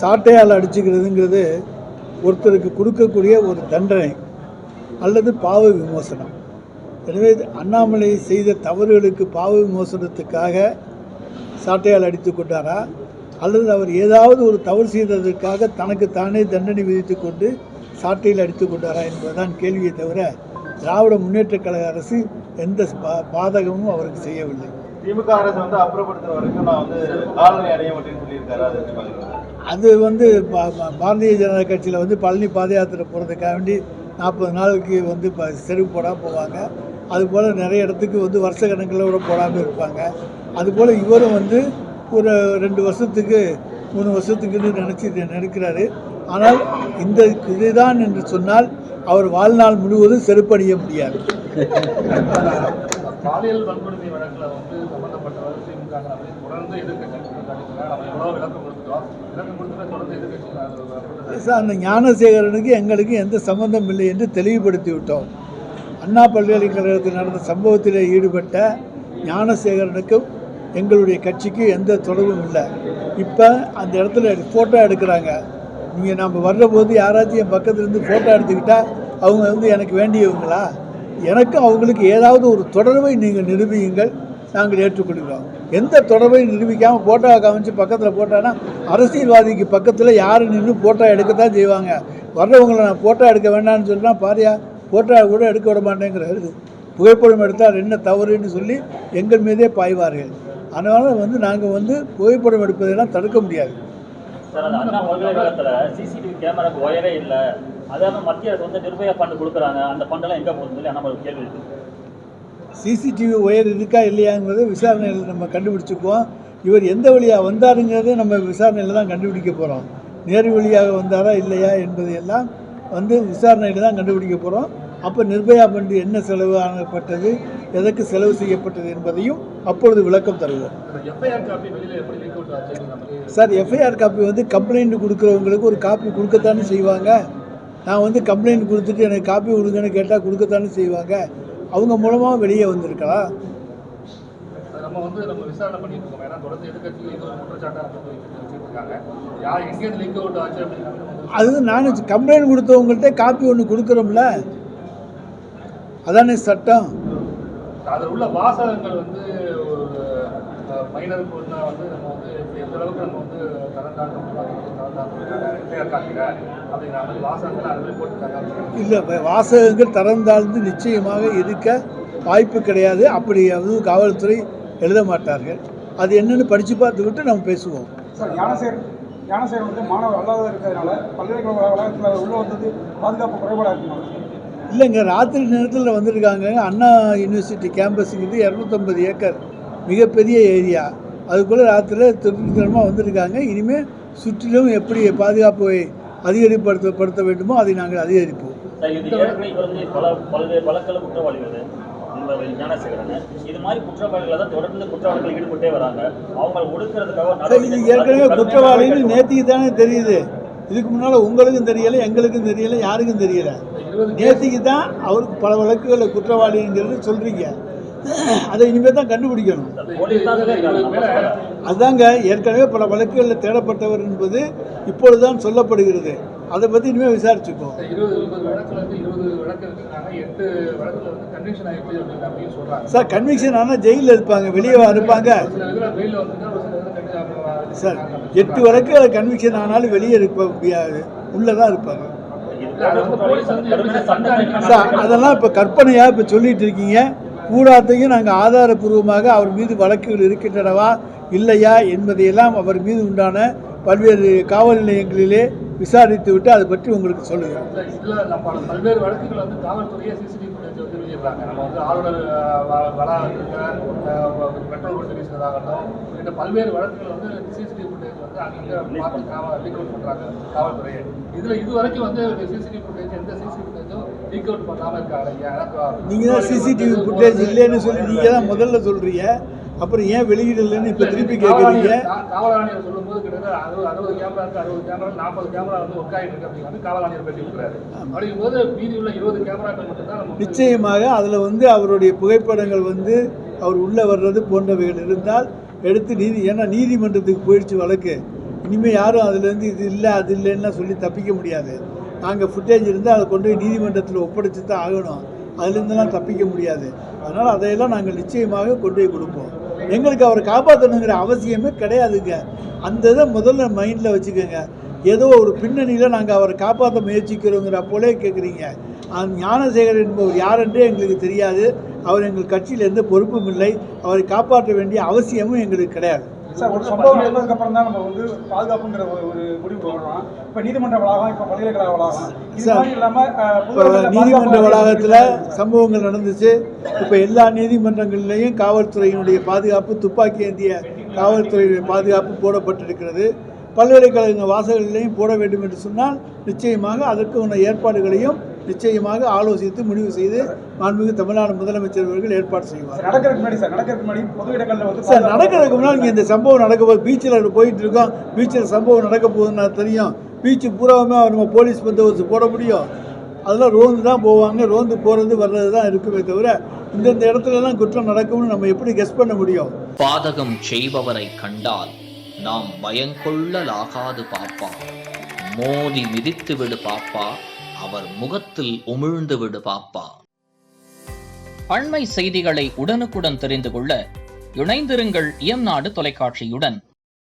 சாட்டையால் அடிச்சுக்கிறதுங்கிறது ஒருத்தருக்கு கொடுக்கக்கூடிய ஒரு தண்டனை அல்லது பாவ விமோசனம். எனவே அண்ணாமலை செய்த தவறுகளுக்கு பாவ விமோசனத்துக்காக சாட்டையால் அடித்து கொண்டாரா, அல்லது அவர் ஏதாவது ஒரு தவறு செய்ததற்காக தனக்கு தானே தண்டனை விதித்து கொண்டு சாட்டையில் அடித்து கொண்டாரா என்பதுதான் கேள்வியை தவிர திராவிட முன்னேற்றக் கழக அரசு எந்த பாதகமும் அவருக்கு செய்யவில்லை. திமுக அரசு அப்புறப்படுத்துற வரைக்கும் நான் காலனி அடைய மாட்டேன்னு சொல்லியிருக்காரு. அது பாரதிய ஜனதா கட்சியில் பழனி பாத யாத்திரை போகிறதுக்காக வேண்டி 40 நாளுக்கு செருப்பு போடாமல் போவாங்க. அதுபோல் நிறைய இடத்துக்கு வருஷ கணக்கில் கூட போடாமல் இருப்பாங்க. அதுபோல் இவரும் ஒரு 2 வருஷத்துக்கு 3 வருஷத்துக்குன்னு நினைக்கிறாரு. ஆனால் இந்த இதுதான் என்று சொன்னால் அவர் வாழ்நாள் முழுவதும் செருப்பணிய முடியாது. பாலியல் வன்கொடுமை வழக்கில் சம்பந்தப்பட்டவர் திமுக தொடர்ந்து எதிர்கட்சி அந்த ஞானசேகரனுக்கு எங்களுக்கு எந்த சம்பந்தம் இல்லை என்று தெளிவுபடுத்தி விட்டோம். அண்ணா பல்கலைக்கழகத்தில் நடந்த சம்பவத்தில் ஈடுபட்ட ஞானசேகரனுக்கும் எங்களுடைய கட்சிக்கு எந்த தொடர்பும் இல்லை. இப்போ அந்த இடத்துல ஃபோட்டோ எடுக்கிறாங்க. நீங்கள் நம்ம வர்றபோது யாராச்சும் என் பக்கத்துலேருந்து ஃபோட்டோ எடுத்துக்கிட்டால் அவங்க எனக்கு வேண்டியவங்களா? எனக்கும் அவங்களுக்கு ஏதாவது ஒரு தொடர்பை நீங்கள் நிரூபியுங்கள், நாங்கள் ஏற்றுக்கொள்கிறோம். எந்த தொடர்பை நிரூபிக்காமல் ஃபோட்டோவை காமிச்சு பக்கத்தில் போட்டான்னா அரசியல்வாதிக்கு பக்கத்தில் யார் நின்று ஃபோட்டோ எடுக்கத்தான் செய்வாங்க. வர்றவங்களை நான் ஃபோட்டோ எடுக்க வேண்டாம்னு சொல்லினா பாரியா ஃபோட்டோ கூட எடுக்க விட மாட்டேங்கிறது. புகைப்படம் எடுத்தால் என்ன தவறுன்னு சொல்லி எங்கள் மீதே பாய்வார்கள். அதனால் நாங்கள் புகைப்படம் எடுப்பதெல்லாம் தடுக்க முடியாது. அண்ணா பல்கலைக்கழகத்தில் சிசிடிவி கேமராக்கு ஒயரே இல்லை, அதாவது மத்திய அரசு நிர்பயா ஃபண்டு கொடுக்குறாங்க, அந்த ஃபண்டெல்லாம் எங்கே போகுதுன்னு சொல்லி அண்ணா கேள்வி இருக்கு. சிசிடிவி ஒயர் இருக்கா இல்லையாங்கிறத விசாரணையில் நம்ம கண்டுபிடிச்சிக்குவோம். இவர் எந்த வழியாக வந்தாருங்கிறத நம்ம விசாரணையில் தான் கண்டுபிடிக்க போகிறோம். நேரு வழியாக வந்தாரா இல்லையா என்பதையெல்லாம் விசாரணையில் தான் கண்டுபிடிக்க போகிறோம். அப்போ நிர்பயா ஃபண்டு என்ன செலவு ஆனப்பட்டது, எதற்கு செலவு செய்யப்பட்டது என்பதையும் அப்பொழுது விளக்கம் தருவோம். சார், எஃப்ஐஆர் காப்பி கம்ப்ளைண்ட் கொடுக்குறவங்களுக்கு ஒரு காப்பி கொடுக்கத்தானே செய்வாங்க. நான் கம்ப்ளைண்ட் கொடுத்துட்டு எனக்கு காப்பி கொடுங்கன்னு கேட்டால் கொடுக்கத்தானே செய்வாங்க. அவங்க மூலமாக வெளியே வந்திருக்கலாம். அது நான் கம்ப்ளைண்ட் கொடுத்தவங்கள்ட்ட காப்பி ஒன்று கொடுக்குறோம்ல, அதானே சட்டம். அதில் உள்ள வாசகங்கள் மைனர் பொண்ணா நம்ம எந்த அளவுக்கு நம்ம இல்லை, வாசகங்கள் தரந்தாழ்ந்து நிச்சயமாக இருக்க வாய்ப்பு கிடையாது. அப்படி காவல்துறை எழுத மாட்டார்கள். அது என்னன்னு படித்து பார்த்துக்கிட்டு நம்ம பேசுவோம். சார், ஞானசேகர் மாணவர் அல்லாத இருக்கிறதுனால பல்கலைக்கழக வளாகத்தில் உள்ள வந்தது பாதுகாப்பு குறைபாடாக இருக்குமா? இல்லைங்க, ராத்திரி நேரத்தில் வந்திருக்காங்க. அண்ணா யூனிவர்சிட்டி கேம்பஸுங்கிறது 250 ஏக்கர் மிகப்பெரிய ஏரியா. அதுக்குள்ளே ராத்திரியில் திருத்தமாக வந்திருக்காங்க. இனிமேல் சுற்றிலும் எப்படி பாதுகாப்பை அதிகரிப்படுத்த வேண்டுமோ அதை நாங்கள் அதிகரிப்போம். இது ஏற்கனவே குற்றவாளின்னு நேற்றுக்கு தானே தெரியுது. இதுக்கு முன்னால் உங்களுக்கும் தெரியலை, எங்களுக்கும் தெரியலை, யாருக்கும் தெரியலை. நேற்றுக்கு தான் அவருக்கு பல வழக்குகளில் குற்றவாளிங்கிறது சொல்கிறீங்க. அதை இனிமேல் தான் கண்டுபிடிக்கணும். அதுதாங்க, ஏற்கனவே பல வழக்குகளில் தேடப்பட்டவர் என்பது இப்பொழுதுதான் சொல்லப்படுகிறது. அதை பற்றி இனிமேல் விசாரிச்சுக்கோ. சார், கன்விக்ஷன் ஆனால் ஜெயிலில் இருப்பாங்க, வெளியே இருப்பாங்க. சார், 8 வழக்குகள் கன்விக்ஷன் ஆனாலும் வெளியே இருக்க முடியாது, உள்ளதான் இருப்பாங்க. சார், அதெல்லாம் இப்போ கற்பனையாக இப்போ சொல்லிட்டு இருக்கீங்க. கூடாத்தையும் நாங்கள் ஆதாரபூர்வமாக அவர் மீது வழக்குகள் இருக்கின்றனவா இல்லையா என்பதையெல்லாம் அவர் மீது உண்டான பல்வேறு காவல் நிலையங்களிலே விசாரித்து விட்டு அதை பற்றி உங்களுக்கு சொல்லுங்கள். பல்வேறு வழக்குகள் காவல்துறையை சிசிடிவி வெளியிடுறாங்க. நம்ம ஆளுநர் பெட்ரோல் கொடுத்து வீசுறதாகட்டும் உள்ளிட்ட பல்வேறு வழக்குகள் சிசிடிவி ஃபுட்டேஜ் அங்கே பார்த்து லீக் அவுட் பண்ணுறாங்க காவல்துறையை. இதில் இது வரைக்கும் சிசிடிவி ஃபுட்டேஜ் எந்த சிசிடிவி ஃபுட்டேஜும் லீக் அவுட் பண்ணாமல் இருக்காங்க. நீங்கள் தான் சிசிடிவி ஃபுட்டேஜ் இல்லைன்னு சொல்லி நீங்கள் தான் முதல்ல சொல்கிறீங்க, அப்புறம் ஏன் வெளியிடலன்னு இப்போ திருப்பி கேட்குறீங்க. காவல் ஆணையர் சொல்லும்போது கிட்டத்தட்ட 60 கேமரா இருக்குது, 60 கேமரா 40 கேமரா ஒர்க் ஆகிட்டு இருக்கு அப்படின்னு காவல் ஆணையர் பேட்டி கொடுக்குறாரு. அப்படிங்கும்போது மீதி உள்ள 20 கேமராக்கள் மட்டும்தான் நிச்சயமாக அதில் அவருடைய புகைப்படங்கள் அவர் உள்ளே வர்றது போன்றவைகள் இருந்தால் எடுத்து ஏன்னா நீதிமன்றத்துக்கு போயிடுச்சு வழக்கு. இனிமேல் யாரும் அதுலேருந்து இது இல்லை அது இல்லைன்னா சொல்லி தப்பிக்க முடியாது. நாங்கள் ஃபுட்டேஜ் இருந்தால் அதை கொண்டு போய் நீதிமன்றத்தில் ஒப்படைச்சி தான் ஆகணும். அதுலேருந்துலாம் தப்பிக்க முடியாது. அதனால் அதையெல்லாம் நாங்கள் நிச்சயமாக கொண்டு போய் கொடுப்போம். எங்களுக்கு அவரை காப்பாற்றணுங்கிற அவசியமே கிடையாதுங்க. அந்த இதை முதல்ல மைண்டில் வச்சுக்கோங்க. ஏதோ ஒரு பின்னணியில் நாங்கள் அவரை காப்பாற்ற முயற்சிக்கிறோங்கிற போலே கேட்குறீங்க. ஞானசேகர் என்பவர் யாரென்றே எங்களுக்கு தெரியாது. அவர் எங்கள் கட்சியில் எந்த பொறுப்பும் இல்லை. அவரை காப்பாற்ற வேண்டிய அவசியமும் எங்களுக்கு கிடையாது. சார், ஒரு சம்பவம் நடந்ததுக்கு அப்புறம் தான் நம்ம வந்து பாதுகாப்புங்கிற ஒரு முடிவு போடுறோம். இப்போ நீதிமன்ற வளாகம், இப்போ பல்கலைக்கழக வளாகம், இது மாதிரி இல்லாமல் நீதிமன்ற வளாகத்தில் சம்பவங்கள் நடந்துச்சு. இப்போ எல்லா நீதிமன்றங்களிலேயும் காவல்துறையினுடைய பாதுகாப்பு, துப்பாக்கி ஏந்திய காவல்துறையினுடைய பாதுகாப்பு போடப்பட்டிருக்கிறது. பல்கலைக்கழக வாசல்களையும் போட வேண்டும் என்று சொன்னால் நிச்சயமாக அதற்கான ஏற்பாடுகளையும் நிச்சயமாக ஆலோசித்து முடிவு செய்து மாண்புமிகு தமிழ்நாடு முதலமைச்சர் அவர்கள் ஏற்பாடு செய்வார். நடக்கிறதுக்கு முன்னாடி பொது இடங்களில் வந்து சார், நடக்கிறதுக்கு முன்னாடி இங்கே இந்த சம்பவம் நடக்க போது பீச்சில் போயிட்டு இருக்கோம். பீச்சில் சம்பவம் நடக்க போகுதுன்னா தெரியும். பீச்சு பூராவுமே நம்ம போலீஸ் பந்தோபஸ்து போட முடியும். அதெல்லாம் ரோந்து தான் போவாங்க. ரோந்து போகிறது வர்றது தான் இருக்குமே தவிர இந்தந்த இடத்துலலாம் குற்றம் நடக்கும்னு நம்ம எப்படி கெஸ் பண்ண முடியும்? பாதகம் செய்பவரை கண்டால் நாம் பயங்கொள்ளலாகாது பாப்பா. மோதி மிதித்து விடு பாப்பா, அவர் முகத்தில் உமிழ்ந்து விடு பாப்பா. அண்மை செய்திகளை உடனுக்குடன் தெரிந்து கொள்ள இணைந்திருங்கள் இயம்நாடு தொலைக்காட்சியுடன்.